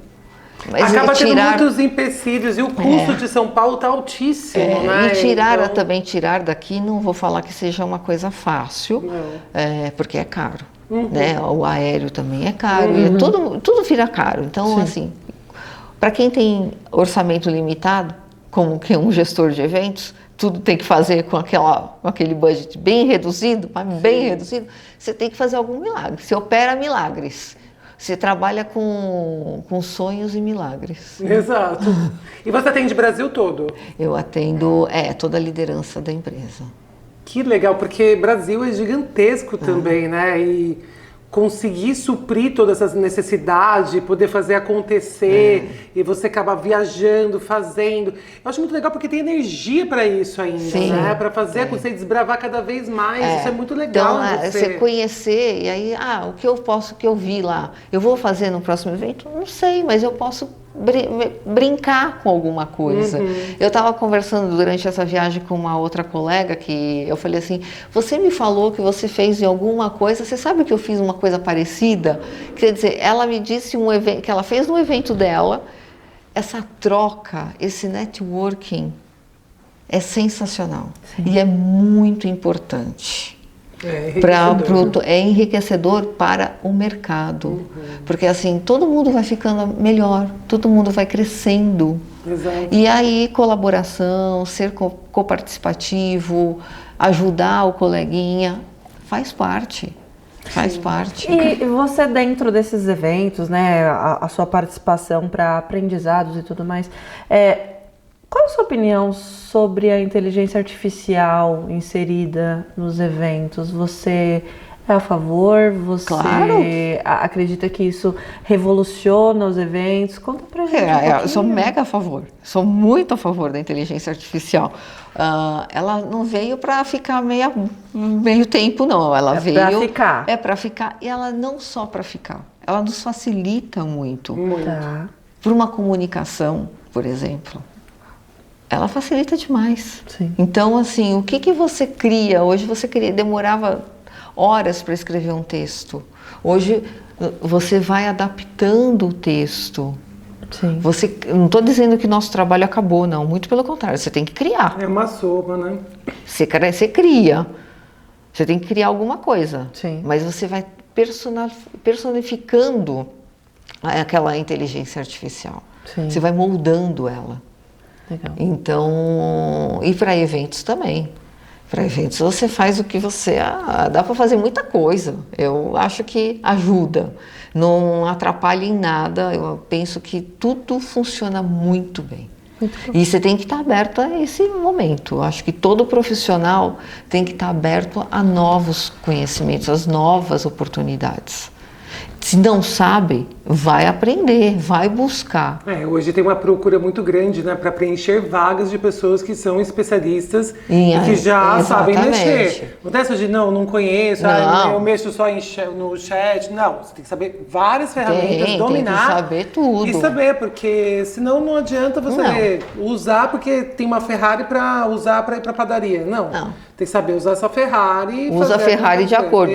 Mas acaba tendo muitos empecilhos e o custo de São Paulo está altíssimo, né? E também tirar daqui, não vou falar que seja uma coisa fácil, porque é caro, né? O aéreo também é caro, e tudo vira caro. Então, assim, para quem tem orçamento limitado, como que um gestor de eventos, tudo tem que fazer com aquele budget bem reduzido, mas bem reduzido, você tem que fazer algum milagre. Você opera milagres. Você trabalha com sonhos e milagres. Exato. E você atende o Brasil todo? Eu atendo toda a liderança da empresa. Que legal, porque Brasil é gigantesco também, né? E conseguir suprir todas essas necessidades, poder fazer acontecer, e você acabar viajando, fazendo. Eu acho muito legal porque tem energia para isso ainda, né? Para fazer você desbravar cada vez mais. Isso é muito legal. Então, você conhecer, e aí, o que eu vi lá, eu vou fazer no próximo evento? Não sei, mas eu posso brincar com alguma coisa. Eu estava conversando durante essa viagem com uma outra colega que eu falei assim, você me falou que você fez em alguma coisa, você sabe que eu fiz uma coisa parecida? Quer dizer, ela me disse que ela fez no evento dela, essa troca, esse networking é sensacional. E é muito importante. É enriquecedor para o mercado, porque assim todo mundo vai ficando melhor, todo mundo vai crescendo. Exato. E aí colaboração, ser coparticipativo, ajudar o coleguinha, faz parte. E você dentro desses eventos, né, a sua participação para aprendizados e tudo mais, qual a sua opinião sobre a inteligência artificial inserida nos eventos? Você é a favor? Você acredita que isso revoluciona os eventos? Conta pra gente um pouquinho. Eu sou mega a favor, sou muito a favor da inteligência artificial. Ela não veio para ficar meio tempo, não. Ela veio para ficar. É para ficar, e ela não só para ficar, ela nos facilita muito. Tá. Por uma comunicação, por exemplo. Ela facilita demais. Sim. Então, assim, o que você cria? Hoje demorava horas para escrever um texto. Hoje você vai adaptando o texto. Sim. Não estou dizendo que nosso trabalho acabou, não. Muito pelo contrário, você tem que criar. É uma sopa, né? Você cria. Você tem que criar alguma coisa. Sim. Mas você vai personificando aquela inteligência artificial. Sim. Você vai moldando ela. Legal. Então, e para eventos também. Para eventos você faz o que você... dá para fazer muita coisa. Eu acho que ajuda. Não atrapalha em nada. Eu penso que tudo funciona muito bem. E você tem que estar aberto a esse momento. Eu acho que todo profissional tem que estar aberto a novos conhecimentos, às novas oportunidades. Se não sabe, vai aprender, vai buscar. Hoje tem uma procura muito grande, né, para preencher vagas de pessoas que são especialistas e que já sabem mexer. Não tem essa de não conheço, eu mexo só no chat. Não, você tem que saber várias ferramentas, dominar. Tem que saber tudo. E saber, porque senão não adianta você usar porque tem uma Ferrari para usar para ir para padaria. Não. Tem que saber usar essa Ferrari. Usa a Ferrari de acordo,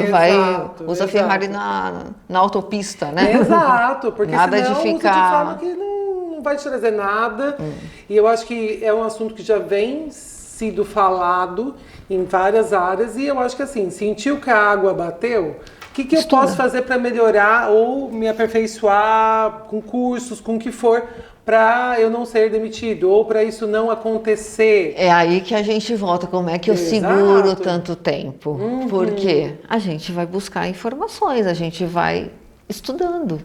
usa a Ferrari na autopista, né? Exato, porque nada senão de ficar... usa de forma que não vai te trazer nada. E eu acho que é um assunto que já vem sido falado em várias áreas e eu acho que assim, sentiu que a água bateu, o que eu posso fazer para melhorar ou me aperfeiçoar com cursos, com o que for, para eu não ser demitido ou para isso não acontecer. É aí que a gente volta, como é que eu seguro tanto tempo? Porque a gente vai buscar informações, a gente vai estudando.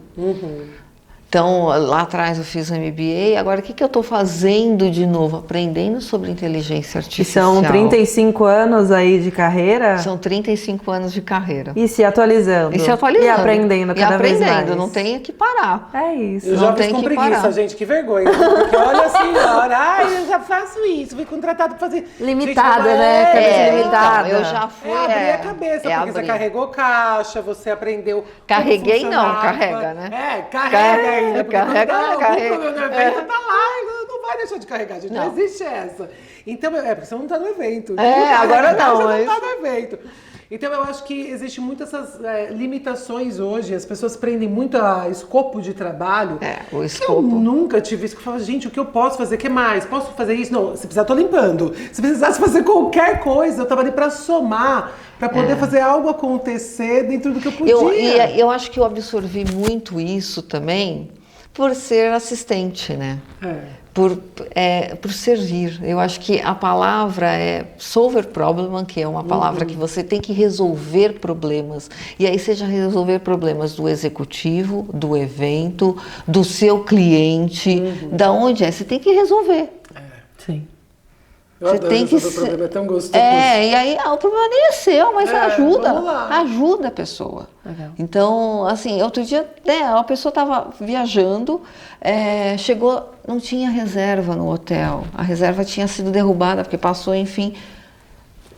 Então, lá atrás eu fiz um MBA, agora o que eu estou fazendo de novo? Aprendendo sobre inteligência artificial. E são 35 anos aí de carreira? São 35 anos de carreira. E se atualizando. E se atualizando. E aprendendo cada vez mais. Não tem que parar. É isso. Eu já fiz com preguiça, gente, que vergonha. Porque olha a senhora, eu já faço isso, fui contratado para fazer... Limitada, gente, né? Cabeça limitada. Então, eu já fui... abrir a cabeça, porque você carregou caixa, você aprendeu... Carreguei não, carrega, né? Carrega ainda. Carrega. No evento tá lá, não vai deixar de carregar, gente. Não existe essa. Então, porque você não tá no evento. Agora não. Você não tá no evento. Então, eu acho que existe muitas essas limitações hoje. As pessoas prendem muito a escopo de trabalho. O escopo. Eu nunca tive isso. Que eu falo, gente, o que eu posso fazer? O que mais? Posso fazer isso? Não, se precisar, eu tô limpando. Se precisasse fazer qualquer coisa, eu tava ali pra somar, pra poder fazer algo acontecer dentro do que eu podia. Eu acho que eu absorvi muito isso também por ser assistente, né? Por servir. Eu acho que a palavra é solver problem, que é uma palavra que você tem que resolver problemas. E aí seja resolver problemas do executivo, do evento, do seu cliente, da onde é. Você tem que resolver. Sim. Eu adoro resolver problema, é tão gostoso. E aí o problema nem é seu, mas ajuda ajuda a pessoa. Legal. Então, assim, outro dia, a pessoa estava viajando, chegou, não tinha reserva no hotel, a reserva tinha sido derrubada, porque passou, enfim.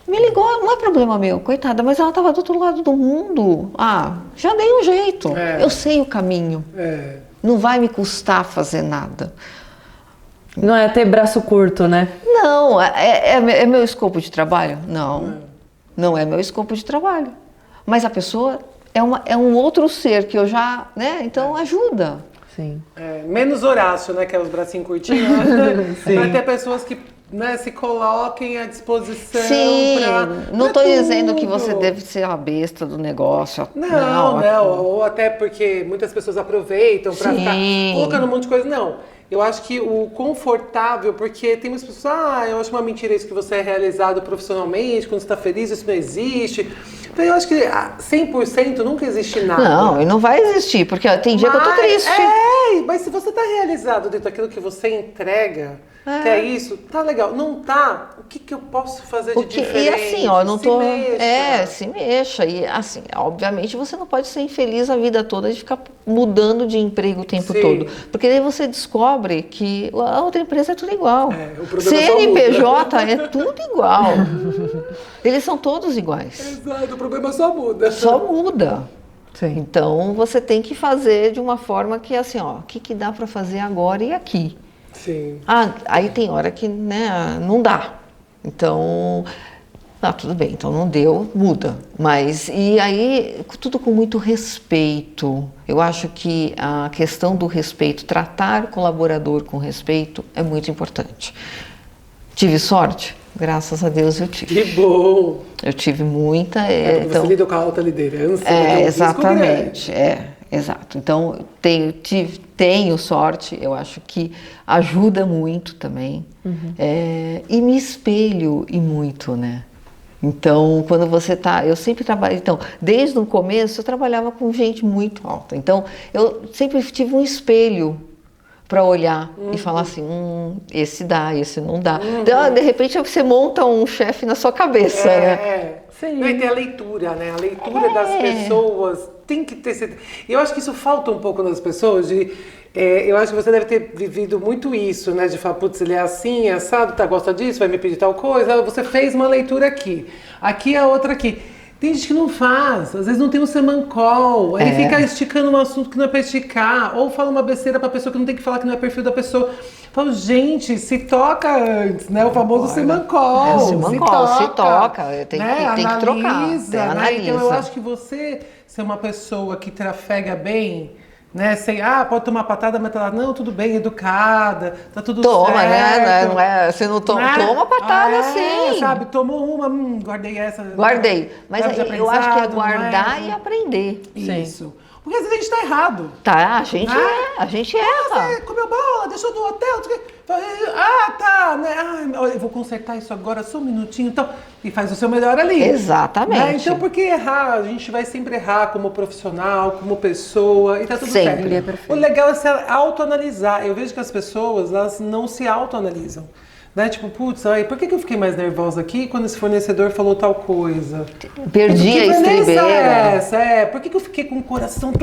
Me ligou, não é problema meu, coitada, mas ela estava do outro lado do mundo. Já dei um jeito, eu sei o caminho, não vai me custar fazer nada. Não é ter braço curto, né? Não, é meu escopo de trabalho? Não é meu escopo de trabalho. Mas a pessoa é um outro ser que eu já, né? Então ajuda. Sim. Menos Horácio, né? Que é os bracinhos curtinhos. Vai ter pessoas que se coloquem à disposição. Sim, não estou dizendo que você deve ser a besta do negócio. Não. Ou até porque muitas pessoas aproveitam para ficar colocando um monte de coisa. Não. Eu acho que o confortável, porque tem muitas pessoas, eu acho uma mentira isso que você é realizado profissionalmente, quando você está feliz, isso não existe. Então eu acho que 100% nunca existe nada. Não, e não vai existir, porque tem dia que eu tô triste. Mas se você está realizado dentro daquilo que você entrega, que é isso, tá legal. Não tá, o que eu posso fazer de diferente? E assim, não tô... mexa. Se mexa. E assim, obviamente você não pode ser infeliz a vida toda de ficar mudando de emprego o tempo todo. Porque daí você descobre que a outra empresa é tudo igual. O problema CNPJ é tudo igual. Eles são todos iguais. Exato, o problema só muda. Só muda. Sim. Então você tem que fazer de uma forma que assim, o que dá para fazer agora e aqui. Sim. Aí tem hora que não dá. Então, tudo bem, então não deu, muda. Mas, e aí, tudo com muito respeito. Eu acho que a questão do respeito, tratar o colaborador com respeito é muito importante. Tive sorte? Graças a Deus eu tive. Que bom! Eu tive muita... Você lidou com a alta liderança. Exatamente, exato. Então, tenho sorte, eu acho que ajuda muito também. E me espelho e muito, né? Então, quando você eu sempre trabalho, então, desde o começo eu trabalhava com gente muito alta. Então, eu sempre tive um espelho para olhar e falar assim, esse dá, esse não dá. Então, de repente você monta um chefe na sua cabeça, né? Sim. E tem a leitura, né? A leitura das pessoas tem que ter... Eu acho que isso falta um pouco nas pessoas, eu acho que você deve ter vivido muito isso, né? De falar, putz, ele é assim, é assado, gosta disso, vai me pedir tal coisa. Você fez uma leitura aqui a outra aqui. Tem gente que não faz, às vezes não tem um semancol, aí fica esticando um assunto que não é pra esticar, ou fala uma besteira pra pessoa que não tem que falar, que não é perfil da pessoa. Fala, gente, se toca antes, né? O famoso semancol. Se toca, tem que trocar. Analisa, né? Então eu acho que você ser uma pessoa que trafega bem, né? Sem, pode tomar patada, mas tá lá, não, tudo bem, educada, tá tudo certo. Não é, você não toma patada assim. Sabe, tomou uma, guardei essa. Guardei, mas eu acho que é guardar e aprender. Isso. Porque às vezes a gente tá errado. Tá, a gente erra. Você comeu bola, deixou do hotel. Ah, tá, né? Ah, eu vou consertar isso agora, só um minutinho. Então, e faz o seu melhor ali. Exatamente. Né? Então, por que errar? A gente vai sempre errar como profissional, como pessoa, e tá tudo Sempre. certo. O legal é se autoanalisar. Eu vejo que as pessoas, elas não se autoanalisam. Né? Tipo, putz, por que eu fiquei mais nervosa aqui quando esse fornecedor falou tal coisa? Perdi a estribeira. Por que eu fiquei com o coração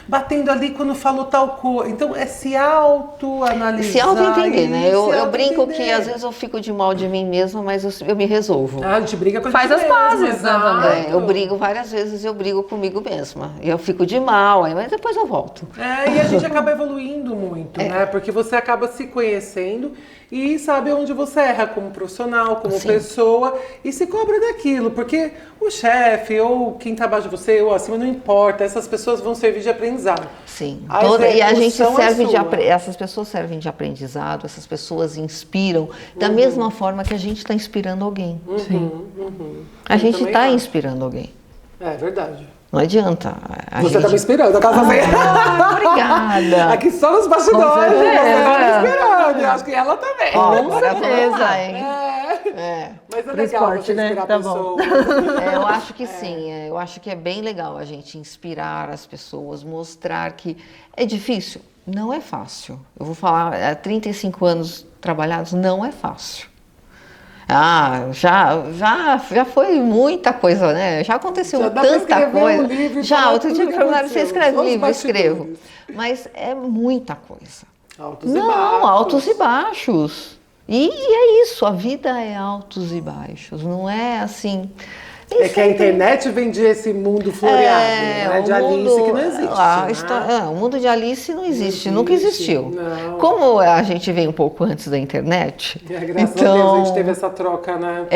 batendo ali quando falou tal coisa? Então, é se autoanalisar. Se auto-entender, né? Eu brinco que às vezes eu fico de mal de mim mesma, mas eu me resolvo. A gente briga com a gente Faz as pazes, né? Eu brigo várias vezes, eu brigo comigo mesma. Eu fico de mal, mas depois eu volto. E a gente acaba evoluindo muito, né? Porque você acaba se conhecendo e sabe onde você erra como profissional, como pessoa, e se cobra daquilo, porque o chefe ou quem está abaixo de você ou acima, não importa, essas pessoas vão servir de aprendizado. Sim, e a gente essas pessoas servem de aprendizado, essas pessoas inspiram da mesma forma que a gente está inspirando alguém. A gente está inspirando alguém. É verdade. Não adianta. Você tá me inspirando, a casa obrigada. Aqui só nos bastidores, você tá me inspirando. Eu acho que ela também. Com certeza, hein? Mas é legal você inspirar pessoas. Eu acho que sim. Eu acho que é bem legal a gente inspirar as pessoas, mostrar que é difícil. Não é fácil. Eu vou falar, 35 anos trabalhados, não é fácil. Já foi muita coisa, né? Já aconteceu tanta coisa. Outro dia me perguntaram, você escreve livro? Eu escrevo. Mas é muita coisa. Altos e baixos. E é isso, a vida é altos e baixos, não é assim... É que a internet vendia esse mundo floreado, né? De Alice que não existe. O mundo de Alice não existe, nunca existiu. Não. Como a gente veio um pouco antes da internet... Graças a Deus a gente teve essa troca, né?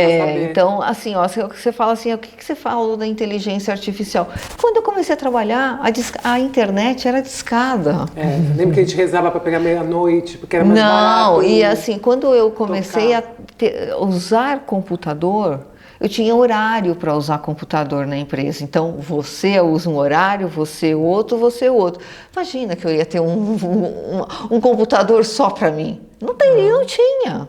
Então, assim, você fala assim, o que você falou da inteligência artificial? Quando eu comecei a trabalhar, a internet era discada. Lembra que a gente rezava para pegar meia-noite, porque era mais barato? E assim, quando eu comecei a usar computador... Eu tinha horário para usar computador na empresa. Então, você usa um horário, você outro. Imagina que eu ia ter um computador só para mim. Não tinha.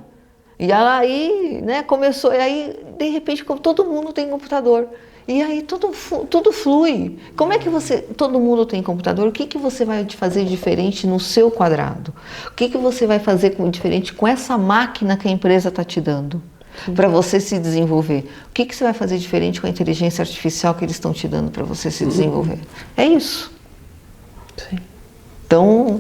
E aí, né, começou, e aí, de repente, todo mundo tem computador. E aí tudo flui. Como é que todo mundo tem computador? O que você vai fazer diferente no seu quadrado? O que você vai fazer diferente com essa máquina que a empresa está te dando? Para você se desenvolver. O que você vai fazer diferente com a inteligência artificial que eles estão te dando para você se desenvolver? É isso. Sim. Então,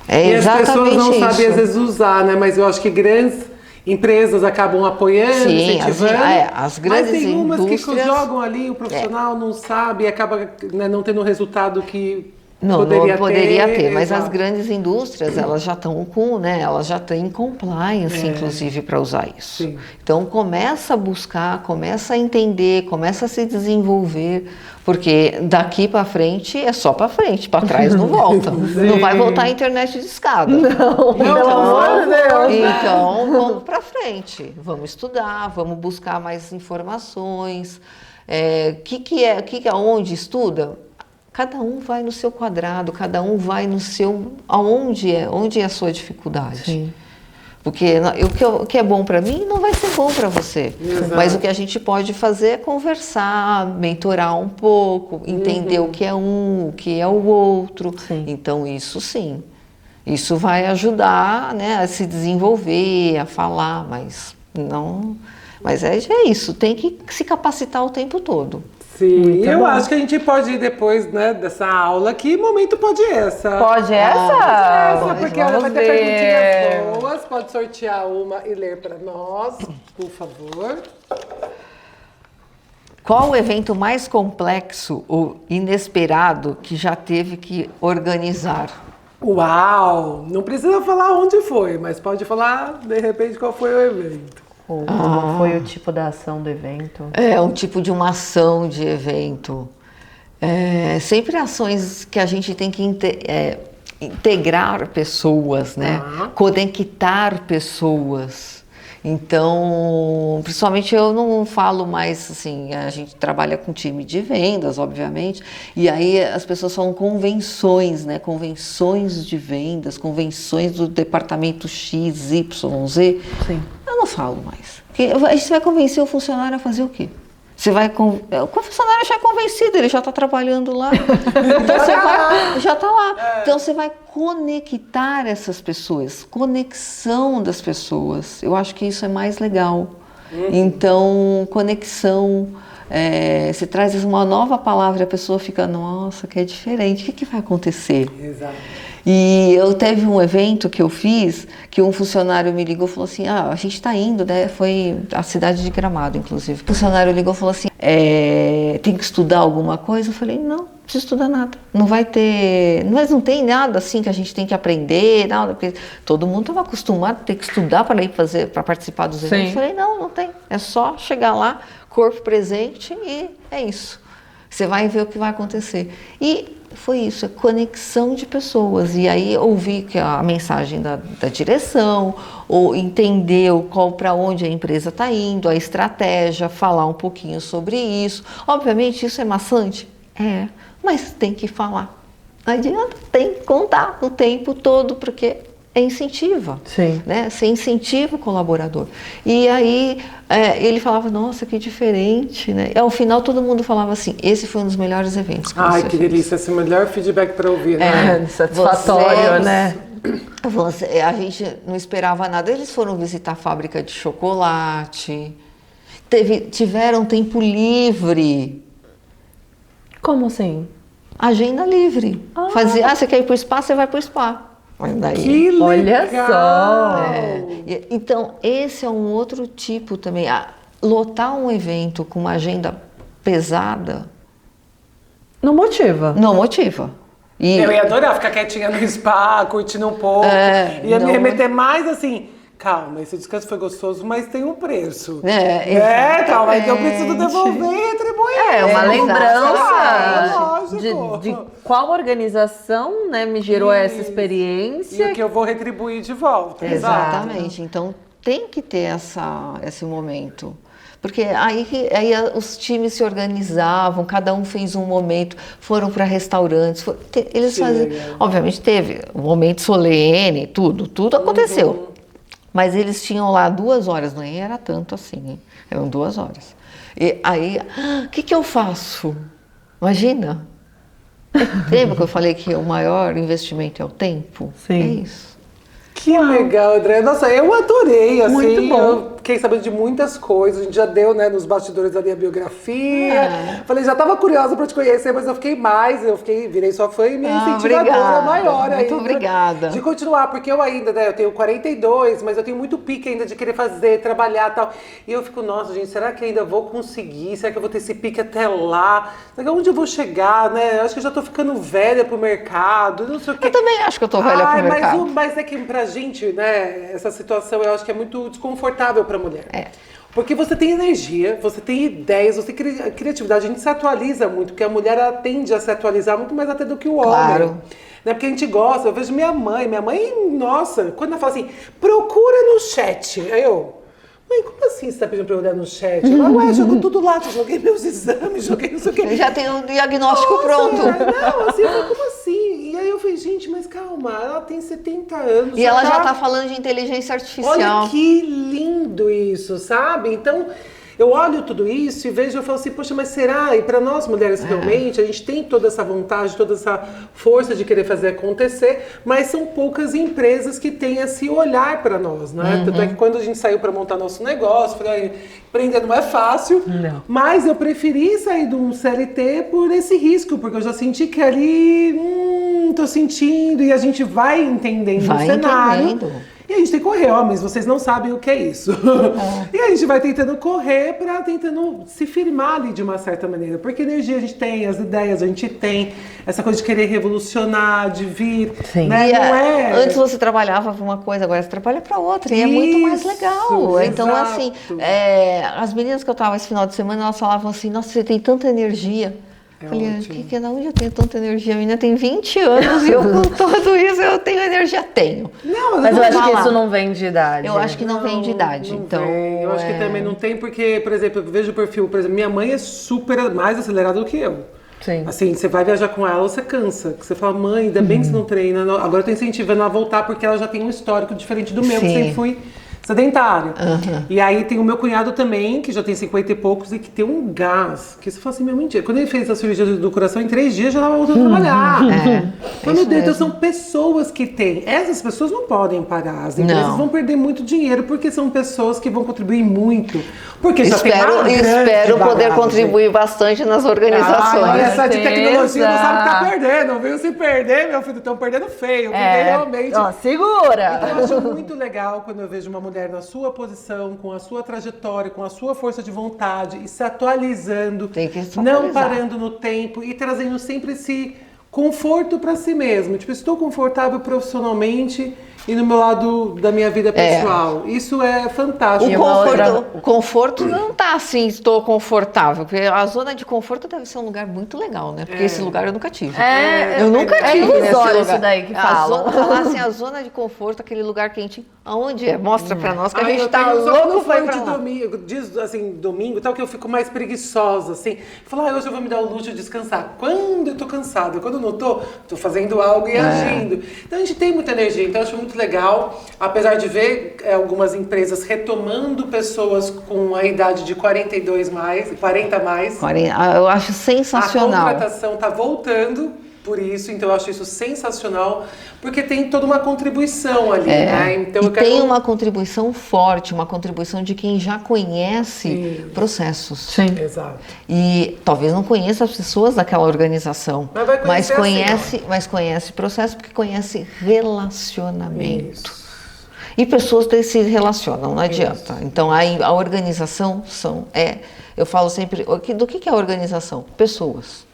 exatamente isso. E as pessoas não sabem às vezes usar, né? Mas eu acho que grandes empresas acabam apoiando, incentivando. As grandes mas tem umas indústrias... que jogam ali, o profissional não sabe e acaba, né, não tendo o resultado que... Não poderia ter, mas as grandes indústrias, elas já estão elas já têm compliance, inclusive, para usar isso. Sim. Então, começa a buscar, começa a entender, começa a se desenvolver, porque daqui para frente é só para frente, para trás não volta. Não vai voltar a internet de escada. Então, vamos para frente, vamos estudar, vamos buscar mais informações. Onde estuda? Cada um vai no seu quadrado, cada um vai no seu... onde é a sua dificuldade. Sim. Porque o que é bom para mim não vai ser bom para você. Exato. Mas o que a gente pode fazer é conversar, mentorar um pouco, entender o que é o que é o outro. Sim. Então, isso sim. Isso vai ajudar, né, a se desenvolver, a falar, mas não... Mas é isso, tem que se capacitar o tempo todo. Sim, eu acho que a gente pode ir depois, né, dessa aula. Que momento pode essa? Pode essa? Porque ela vai ter perguntinhas boas. Pode sortear uma e ler para nós, por favor. Qual o evento mais complexo ou inesperado que já teve que organizar? Uau! Não precisa falar onde foi, mas pode falar, de repente, qual foi o evento. Qual foi o tipo da ação do evento? Um tipo de uma ação de evento. Sempre ações que a gente tem que integrar pessoas, né? Conectar pessoas. Então, principalmente eu não falo mais assim, a gente trabalha com time de vendas, obviamente, e aí as pessoas falam convenções, né? Convenções de vendas, convenções do departamento X, Y, Z. Sim. Eu não falo mais. Porque a gente vai convencer o funcionário a fazer o quê? Você vai o funcionário já é convencido, ele já está trabalhando lá. Então você vai, já está lá. Então você vai conectar essas pessoas, conexão das pessoas. Eu acho que isso é mais legal. Então, conexão. Você traz uma nova palavra, a pessoa fica, nossa, que é diferente. O que vai acontecer? Exato. E eu teve um evento que eu fiz, que um funcionário me ligou e falou assim, a gente está indo, né? Foi a cidade de Gramado, inclusive. O funcionário ligou e falou assim, tem que estudar alguma coisa? Eu falei, não precisa estudar nada. Não vai ter, mas não tem nada assim que a gente tem que aprender, nada, porque todo mundo estava acostumado a ter que estudar para ir fazer, para participar dos eventos. Eu falei, não tem. É só chegar lá, corpo presente e é isso. Você vai ver o que vai acontecer. E foi isso, é conexão de pessoas. E aí ouvir que a mensagem da direção, ou entender para onde a empresa está indo, a estratégia, falar um pouquinho sobre isso. Obviamente isso é maçante? Mas tem que falar. Não adianta, tem que contar o tempo todo, porque incentiva. Sim. Né? Você incentiva o colaborador. E aí ele falava, nossa, que diferente, né? E ao final todo mundo falava assim, esse foi um dos melhores eventos que Ai, você que fez. delícia, esse é o melhor feedback para ouvir, né? Satisfatório, né? A gente não esperava nada. Eles foram visitar a fábrica de chocolate, tiveram tempo livre. Como assim? Agenda livre. Você quer ir para o spa, você vai para o spa. Daí, Que legal! Olha só! Então, esse é um outro tipo também. Lotar um evento com uma agenda pesada Não motiva. não motiva. Eu ia adorar ficar quietinha no spa, curtindo um pouco. Ia me remeter mais assim, calma, esse descanso foi gostoso, mas tem um preço. Calma, então eu preciso devolver e retribuir. Uma lembrança lembrança de qual organização, né, me gerou essa experiência. E o que eu vou retribuir de volta. Exatamente. Então tem que ter esse momento. Porque aí os times se organizavam, cada um fez um momento, foram para restaurantes. Eles faziam. Obviamente teve um momento solene, tudo aconteceu. Mas eles tinham lá 2 horas, nem era tanto assim, hein? Eram 2 horas. E aí, o que eu faço? Imagina. Lembra que eu falei que o maior investimento é o tempo? Sim. É isso. Que legal, André. Nossa, eu adorei, assim. Muito bom. Eu fiquei sabendo de muitas coisas. A gente já deu, né, nos bastidores ali a biografia. Falei, já tava curiosa pra te conhecer, mas eu fiquei mais. Virei sua fã e minha incentivadora obrigada. maior ainda. Muito obrigada. De continuar, porque eu ainda, né, eu tenho 42, mas eu tenho muito pique ainda de querer fazer, trabalhar e tal. E eu fico, nossa, gente, será que ainda vou conseguir? Será que eu vou ter esse pique até lá? Será que onde eu vou chegar, né? Eu acho que eu já tô ficando velha pro mercado, não sei o quê. Eu também acho que eu tô velha pro mercado. Mas é que pra gente, né, essa situação eu acho que é muito desconfortável pra mulher. Porque você tem energia, você tem ideias, você tem criatividade, a gente se atualiza muito, porque a mulher ela tende a se atualizar muito mais até do que o homem. Claro. Né? Porque a gente gosta, eu vejo minha mãe, nossa, quando ela fala assim, procura no chat, aí eu... Mãe, como assim você tá pedindo pra eu olhar no chat? Ela, jogou tudo lá, joguei meus exames, joguei não sei o quê. Já tem um diagnóstico pronto. Não, assim, como assim? E aí eu falei, gente, mas calma, ela tem 70 anos. E ela já tá falando de inteligência artificial. Olha que lindo isso, sabe? Então, eu olho tudo isso e vejo, eu falo assim, poxa, mas será? E para nós mulheres realmente, a gente tem toda essa vontade, toda essa força de querer fazer acontecer, mas são poucas empresas que têm esse olhar para nós, né? Tanto é que quando a gente saiu para montar nosso negócio, falei, empreender não é fácil, mas eu preferi sair de um CLT por esse risco, porque eu já senti que ali, tô sentindo, e a gente vai entendendo o cenário. E a gente tem que correr, mas vocês não sabem o que é isso. E a gente vai tentando correr tentando se firmar ali de uma certa maneira. Porque energia a gente tem, as ideias a gente tem, essa coisa de querer revolucionar, de vir. Sim. Né? Não é... Antes você trabalhava para uma coisa, agora você trabalha para outra. E é muito mais legal. Então, exato. assim, as meninas que eu estava esse final de semana, elas falavam assim, nossa, você tem tanta energia. Falei, da onde eu tenho tanta energia? A menina tem 20 anos e eu com tudo isso, eu tenho energia? Tenho. Não, mas eu acho que isso não vem de idade. Eu acho que não vem de idade. Então, vem. Eu acho que também não tem, porque, por exemplo, eu vejo o perfil, por exemplo, minha mãe é super mais acelerada do que eu. Sim. Assim, você vai viajar com ela, você cansa. Você fala, mãe, ainda bem que você não treina. Agora eu tô incentivando ela a voltar, porque ela já tem um histórico diferente do meu, que sempre fui sedentária. E aí tem o meu cunhado também, que já tem 50 e poucos, e que tem um gás. Que você fala assim, meu mentira. Quando ele fez a cirurgia do coração, em 3 dias já estava voltando a trabalhar. Mas, meu Deus, então são pessoas que têm. Essas pessoas não podem parar. As empresas vão perder muito dinheiro, porque são pessoas que vão contribuir muito. Porque já espero poder contribuir bastante nas organizações. Olha, essa de tecnologia não sabe o que tá perdendo, viu? Se perder, meu filho, estão perdendo feio. Porque realmente. Ó, segura! Então, eu acho muito legal quando eu vejo uma mulher na sua posição, com a sua trajetória, com a sua força de vontade e se atualizando, não parando no tempo e trazendo sempre esse conforto para si mesmo. Tipo, estou confortável profissionalmente e no meu lado da minha vida pessoal. Isso é fantástico. O conforto não tá assim, estou confortável. Porque a zona de conforto deve ser um lugar muito legal, né? Porque esse lugar eu nunca tive. Eu nunca tive nesse lugar. Isso daí que fala. Falar assim, a zona de conforto, aquele lugar quentinho. Aonde é? Mostra pra nós que a gente tá louco pra ir pra lá. Domingo, diz assim, domingo, tal, que eu fico mais preguiçosa, assim. Falar, hoje eu vou me dar o luxo de descansar. Quando eu tô cansada, quando eu não tô fazendo algo e agindo. Então a gente tem muita energia, então eu acho muito legal. Apesar de ver algumas empresas retomando pessoas com a idade de 42 mais, 40 mais. Eu acho sensacional. A contratação tá voltando. Por isso, então eu acho isso sensacional, porque tem toda uma contribuição ali, né? Então, tem uma contribuição forte, uma contribuição de quem já conhece processos. Sim. Exato. E talvez não conheça as pessoas daquela organização, mas conhece processo porque conhece relacionamento. Isso. E pessoas se relacionam, não adianta. Então a organização eu falo sempre, do que é a organização? Pessoas.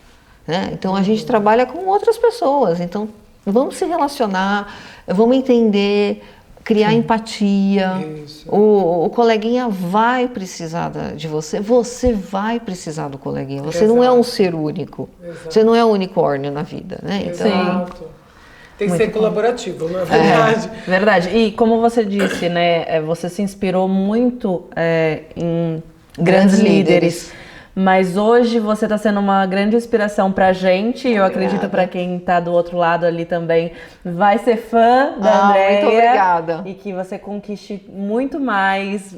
Né? Então a gente trabalha com outras pessoas, então vamos se relacionar, vamos entender, criar empatia. O coleguinha vai precisar de você vai precisar do coleguinha. Você não é um ser único, você não é um unicórnio na vida, né? Então, tem que ser colaborativo, não é verdade? Verdade. E como você disse, né, você se inspirou muito em grandes líderes. Mas hoje você está sendo uma grande inspiração pra gente, e eu acredito para quem está do outro lado ali também vai ser fã da Andréia. Muito obrigada. E que você conquiste muito mais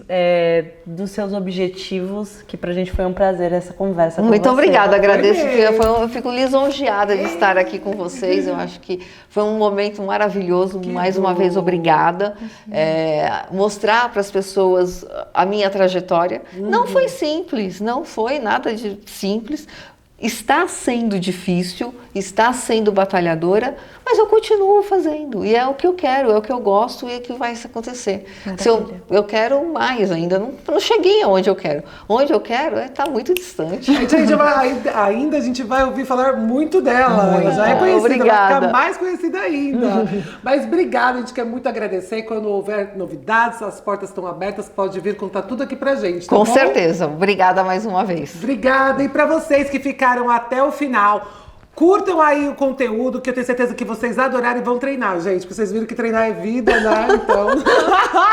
dos seus objetivos, que pra gente foi um prazer essa conversa com você. Muito obrigada, agradeço. Eu fico lisonjeada de estar aqui com vocês. Eu acho que foi um momento maravilhoso. Mais uma vez, obrigada. Mostrar para as pessoas a minha trajetória. Não foi simples, não foi nada de simples, está sendo difícil, está sendo batalhadora, mas eu continuo fazendo, e é o que eu quero, é o que eu gosto e é o que vai acontecer. Se eu quero mais ainda, não cheguei aonde eu quero. Onde eu quero está muito distante. Ainda a gente vai ouvir falar muito dela, ela já é conhecida, obrigada. Vai ficar mais conhecida ainda. Mas obrigada, a gente quer muito agradecer. Quando houver novidades, as portas estão abertas, pode vir contar tudo aqui pra gente, tá Com bom? certeza, obrigada mais uma vez. Obrigada, e para vocês que ficaram até o final, curtam aí o conteúdo, que eu tenho certeza que vocês adoraram e vão treinar, gente. Porque vocês viram que treinar é vida, né? Então.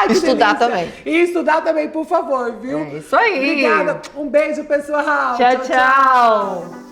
Estudar também. E estudar também, por favor, viu? É isso aí. Obrigada. Um beijo, pessoal. Tchau, tchau.